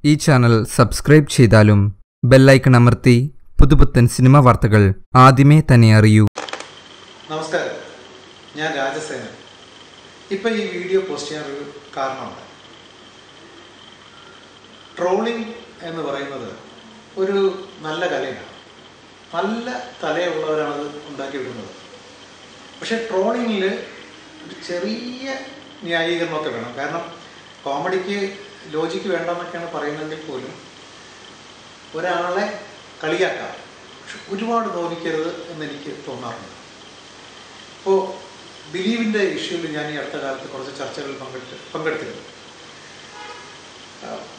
ഈ channel subscribe ചെയ്താലും bell icon അമർത്തി പുതുപുത്തൻ സിനിമ വാർത്തകൾ ആദ്യമേ തന്നെ അറിയൂ. നമസ്കാരം, ഞാൻ രാജസേനൻ. ഇപ്പം ഈ വീഡിയോ പോസ്റ്റ് ചെയ്യാനൊരു കാരണമുണ്ട്. ട്രോളിംഗ് എന്ന് പറയുന്നത് ഒരു നല്ല കലയാണ്. നല്ല തലയുള്ളവരാണത് ഉണ്ടാക്കിയെടുക്കുന്നത്. പക്ഷേ ട്രോളിങ്ങിൽ ഒരു ചെറിയ ന്യായീകരണമൊക്കെ വേണം. കാരണം കോമഡിക്ക് ലോജിക്ക് വേണ്ടെന്നൊക്കെയാണ് പറയുന്നതെങ്കിൽ പോലും ഒരാളെ കളിയാക്കാം, പക്ഷെ ഒരുപാട് തോന്നിക്കരുത് എന്നെനിക്ക് തോന്നാറുണ്ട്. ഇപ്പോൾ ദിലീപിൻ്റെ ഇഷ്യൂവിൽ ഞാൻ ഈ അടുത്ത കാലത്ത് കുറച്ച് ചർച്ചകളിൽ പങ്കെടുത്തിരുന്നു.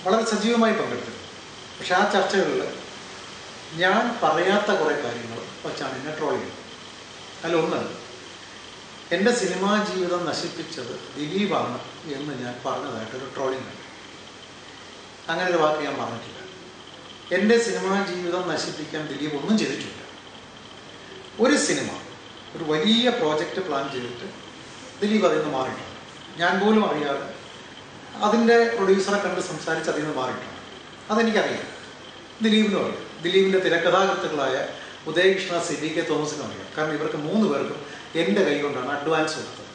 വളരെ സജീവമായി പങ്കെടുത്തിരുന്നു. പക്ഷെ ആ ചർച്ചകളിൽ ഞാൻ പറയാത്ത കുറേ കാര്യങ്ങൾ വച്ചാണ് എന്നെ ട്രോൾ ചെയ്യുന്നത്. അതിലൊന്ന്, എൻ്റെ സിനിമാ ജീവിതം നശിപ്പിച്ചത് ദിലീപാണ് എന്ന് ഞാൻ പറഞ്ഞതായിട്ടൊരു ട്രോളിംഗ് ഉണ്ട്. അങ്ങനെ ഒരു വാക്ക് ഞാൻ പറഞ്ഞിട്ടില്ല. എൻ്റെ സിനിമാ ജീവിതം നശിപ്പിക്കാൻ ദിലീപ് ഒന്നും ചെയ്തിട്ടില്ല. ഒരു സിനിമ, ഒരു വലിയ പ്രോജക്റ്റ് പ്ലാൻ ചെയ്തിട്ട് ദിലീപ് അതിൽ നിന്ന് മാറിയിട്ടുണ്ട്. ഞാൻ പോലും അറിയാതെ അതിൻ്റെ പ്രൊഡ്യൂസറെ കണ്ട് സംസാരിച്ച് അതിൽ നിന്ന് മാറിയിട്ടുണ്ട്. അതെനിക്കറിയാം, ദിലീപിനും അറിയാം. ദിലീപിൻ്റെ തിരക്കഥാകൃത്തുക്കളായ ഉദയകൃഷ്ണ, CBK തോമസിനും അറിയാം. കാരണം ഇവർക്ക് 3 പേർക്കും എൻ്റെ കൈ കൊണ്ടാണ് അഡ്വാൻസ് കൊടുത്തത്.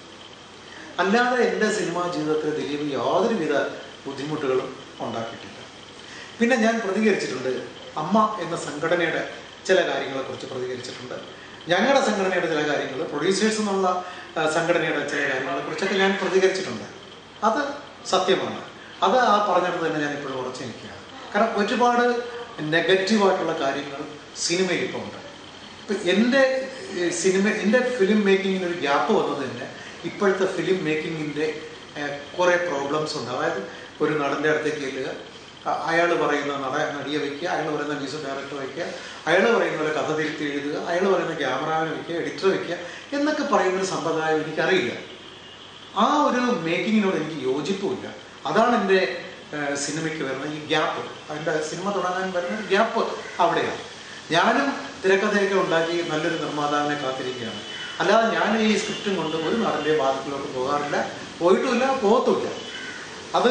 അല്ലാതെ എൻ്റെ സിനിമാ ജീവിതത്തിൽ ദിലീപ് യാതൊരുവിധ ബുദ്ധിമുട്ടുകളും ഉണ്ടാക്കിയിട്ടില്ല. പിന്നെ ഞാൻ പ്രതികരിച്ചിട്ടുണ്ട്. അമ്മ എന്ന സംഘടനയുടെ ചില കാര്യങ്ങളെക്കുറിച്ച് പ്രതികരിച്ചിട്ടുണ്ട്. ഞങ്ങളുടെ സംഘടനയുടെ ചില കാര്യങ്ങൾ, പ്രൊഡ്യൂസേഴ്സ് എന്നുള്ള സംഘടനയുടെ ചില കാര്യങ്ങളെക്കുറിച്ചൊക്കെ ഞാൻ പ്രതികരിച്ചിട്ടുണ്ട്. അത് സത്യമാണ്. അത് ആ പറഞ്ഞിട്ട് തന്നെ ഞാൻ ഇപ്പോഴും ഉറച്ചു നിൽക്കുകയാണ്. കാരണം ഒരുപാട് നെഗറ്റീവായിട്ടുള്ള കാര്യങ്ങൾ സിനിമയിൽ ഇപ്പോൾ ഉണ്ട്. ഇപ്പം എൻ്റെ ഫിലിം മേക്കിങ്ങിനൊരു ഗ്യാപ്പ് വന്നത് തന്നെ ഇപ്പോഴത്തെ ഫിലിം മേക്കിങ്ങിൻ്റെ കുറേ പ്രോബ്ലംസ് ഉണ്ട്. അതായത് ഒരു നടൻ്റെ അടുത്തേക്ക് ചെല്ലുക, അയാൾ പറയുന്ന നടിയെ വയ്ക്കുക, അയാൾ പറയുന്ന മ്യൂസിക് ഡയറക്ടർ വയ്ക്കുക, അയാൾ പറയുന്ന പോലെ കഥ തിരുത്തി എഴുതുക, അയാൾ പറയുന്ന ക്യാമറാമാനെ വയ്ക്കുക, എഡിറ്റർ വയ്ക്കുക എന്നൊക്കെ പറയുന്നൊരു സമ്പ്രദായം എനിക്കറിയില്ല. ആ ഒരു മേക്കിങ്ങിനോട് എനിക്ക് യോജിപ്പുമില്ല. അതാണ് എൻ്റെ സിനിമയ്ക്ക് വരുന്ന ഈ ഗ്യാപ്പ്. അതിൻ്റെ സിനിമ തുടങ്ങാൻ വരുന്ന ഗ്യാപ്പ് അവിടെയാണ്. ഞാനും തിരക്കഥയൊക്കെ ഉണ്ടാക്കി നല്ലൊരു നിർമ്മാതാവിനെ കാത്തിരിക്കുകയാണ്. അല്ലാതെ ഞാൻ ഈ സ്ക്രിപ്റ്റും കൊണ്ട് ഒരു നടൻ്റെ വാദത്തിലോട്ട് പോകാറില്ല, പോയിട്ടുമില്ല, പോകത്തുമില്ല. അത്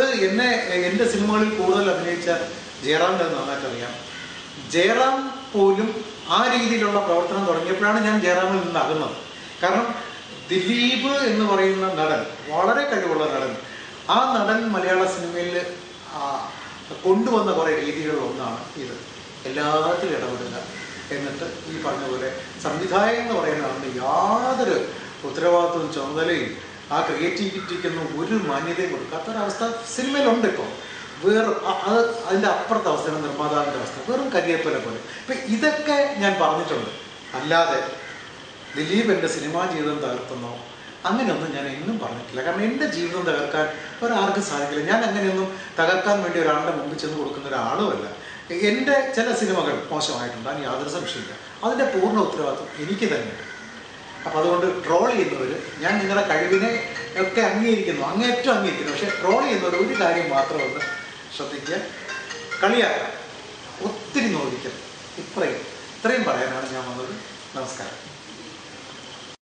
എൻ്റെ സിനിമകളിൽ കൂടുതൽ അഭിനയിച്ച ജയറാമിൻ്റെ നന്നായിട്ടറിയാം. ജയറാം പോലും ആ രീതിയിലുള്ള പ്രവർത്തനം തുടങ്ങിയപ്പോഴാണ് ഞാൻ ജയറാമിൽ നിന്ന് അകന്നത്. കാരണം ദിലീപ് എന്ന് പറയുന്ന നടൻ, വളരെ കഴിവുള്ള നടൻ, ആ നടൻ മലയാള സിനിമയിൽ കൊണ്ടുവന്ന കുറേ രീതികളിലൊന്നാണ് ഇത്. എല്ലാത്തിലും ഇടപെടുക, എന്നിട്ട് ഈ പറഞ്ഞ പോലെ സംവിധായകൻ എന്ന് പറയുന്ന ആളിന് യാതൊരു ഉത്തരവാദിത്വവും ചുമതലയും ആ ക്രിയേറ്റിവിറ്റിക്കൊന്നും ഒരു മാന്യതയും കൊടുക്കാത്തൊരവസ്ഥ സിനിമയിലുണ്ട്. ഇപ്പോൾ അതിൻ്റെ അപ്പുറത്തെ അവസ്ഥയാണ് നിർമ്മാതാവിൻ്റെ അവസ്ഥ. വെറും കരിയേപ്പല പോലെ. ഇപ്പം ഇതൊക്കെ ഞാൻ പറഞ്ഞിട്ടുണ്ട്. അല്ലാതെ ദിലീപ് എൻ്റെ സിനിമാ ജീവിതം തകർത്തുന്നോ അങ്ങനെയൊന്നും ഞാൻ എന്നും പറഞ്ഞിട്ടില്ല. കാരണം എൻ്റെ ജീവിതം തകർക്കാൻ ഒരാൾക്കും സാധിക്കില്ല. ഞാൻ അങ്ങനെയൊന്നും തകർക്കാൻ വേണ്ടി ഒരാളുടെ മുമ്പിൽ ചെന്ന് കൊടുക്കുന്ന ഒരാളുമല്ല. എൻ്റെ ചില സിനിമകൾ മോശമായിട്ടുണ്ട്, അതിന് യാതൊരു സംശയമില്ല. അതിൻ്റെ പൂർണ്ണ ഉത്തരവാദിത്വം എനിക്ക് തന്നെയാണ്. അപ്പം അതുകൊണ്ട് ട്രോൾ ചെയ്യുന്നവർ, ഞാൻ നിങ്ങളുടെ കഴിവിനെ ഒക്കെ അംഗീകരിക്കുന്നു, അങ്ങേറ്റവും അംഗീകരിക്കുന്നു. പക്ഷേ ട്രോൾ ചെയ്യുന്നവർ ഒരു കാര്യം മാത്രം ഒന്ന് ശ്രദ്ധിക്കുക, കളിയാക്കാം, ഒത്തിരി നോവിക്കരുത്. ഇത്രയും പറയാനാണ് ഞാൻ വന്നത്. നമസ്കാരം.